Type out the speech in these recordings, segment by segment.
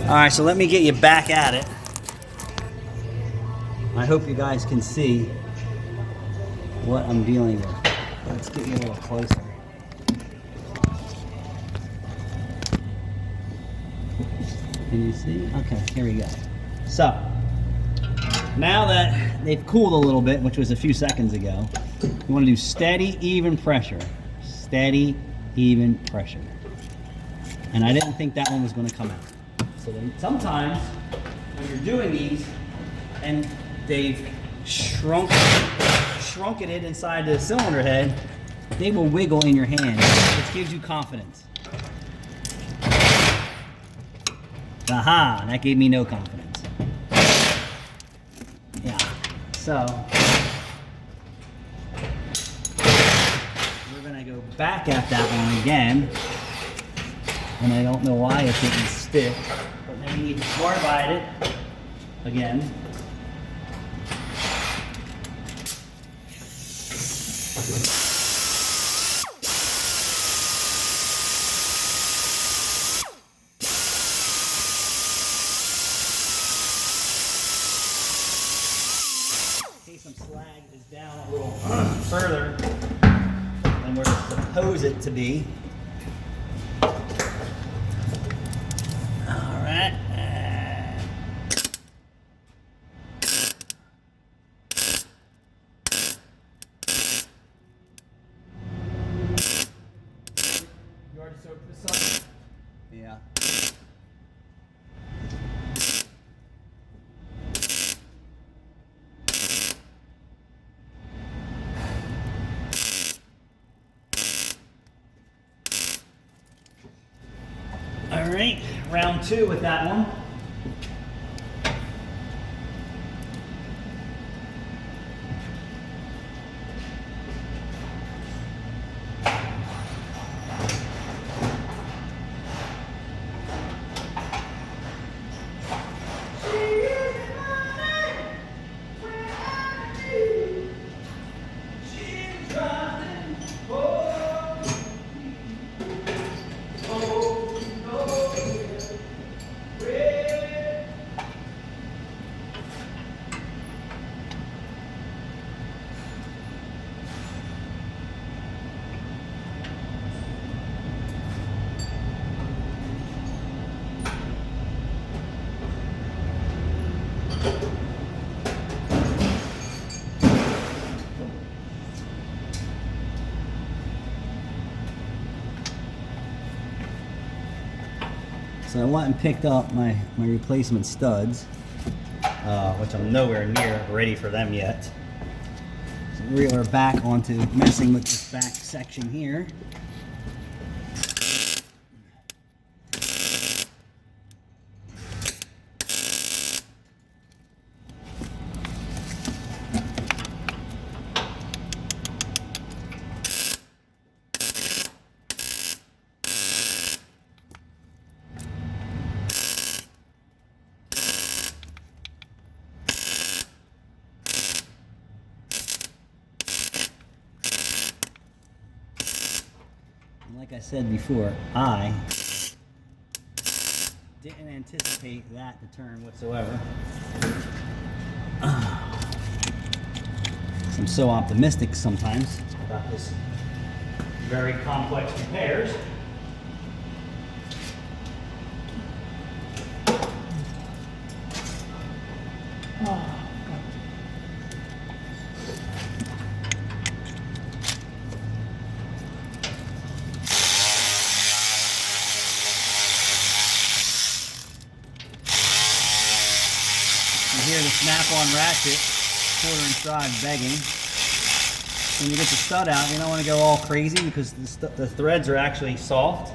Alright, so let me get you back at it. I hope you guys can see what I'm dealing with. Let's get you a little closer. Can you see? Okay, here we go. So, now that they've cooled a little bit, which was a few seconds ago, you want to do steady, even pressure. Steady, even pressure. And I didn't think that one was going to come out. So then sometimes when you're doing these and they've shrunk it inside the cylinder head, they will wiggle in your hand, which gives you confidence. Aha, that gave me no confidence. Yeah, so we're gonna go back at that one again. And I don't know why it's getting stiff, but then we need to smart bite it again. Some slag is down a little further than we're supposed it to be. All right. You already soaked this up? Yeah. All right, round two with that one. So I went and picked up my replacement studs, which I'm nowhere near ready for them yet. So we're back onto messing with this back section here. Like I said before, I didn't anticipate that to turn whatsoever. I'm so optimistic sometimes about this very complex repairs. You hear the snap-on ratchet, quarter-inch drive begging. When you get the stud out, you don't want to go all crazy because the threads are actually soft.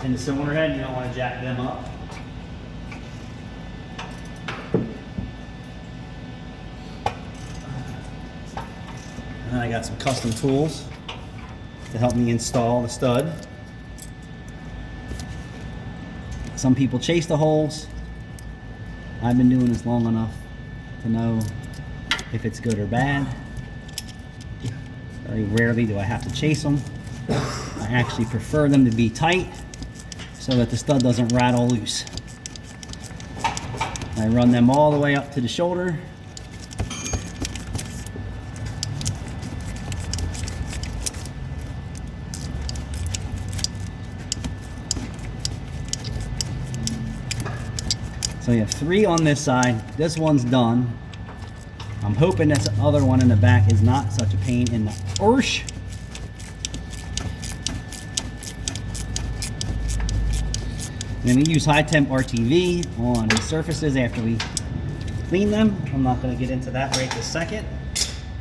In the cylinder head, you don't want to jack them up. And then I got some custom tools to help me install the stud. Some people chase the holes. I've been doing this long enough to know if it's good or bad. Very rarely do I have to chase them. I actually prefer them to be tight, so so that the stud doesn't rattle loose. I run them all the way up to the shoulder. So you have 3 on this side. This one's done. I'm hoping this other one in the back is not such a pain in the arse. Then we use high temp RTV on the surfaces after we clean them. I'm not going to get into that right this second.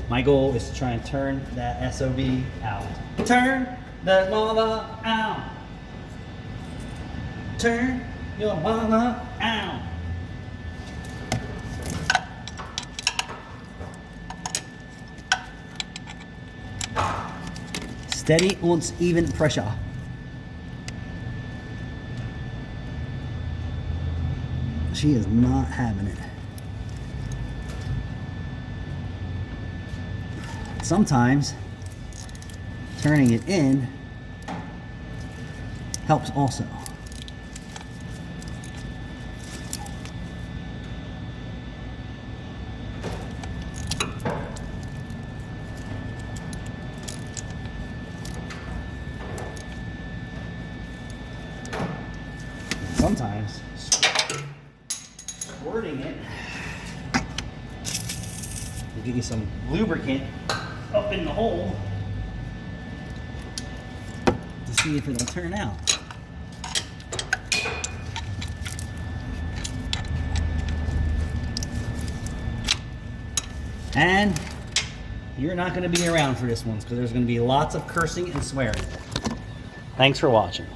My goal is to try and turn that SOB out. Turn that mother out. Turn your mother out. Steady und even pressure. She is not having it. Sometimes turning it in helps also. Sometimes squirting it will give you some lubricant up in the hole to see if it'll turn out. And you're not going to be around for this one because there's going to be lots of cursing and swearing. Thanks for watching.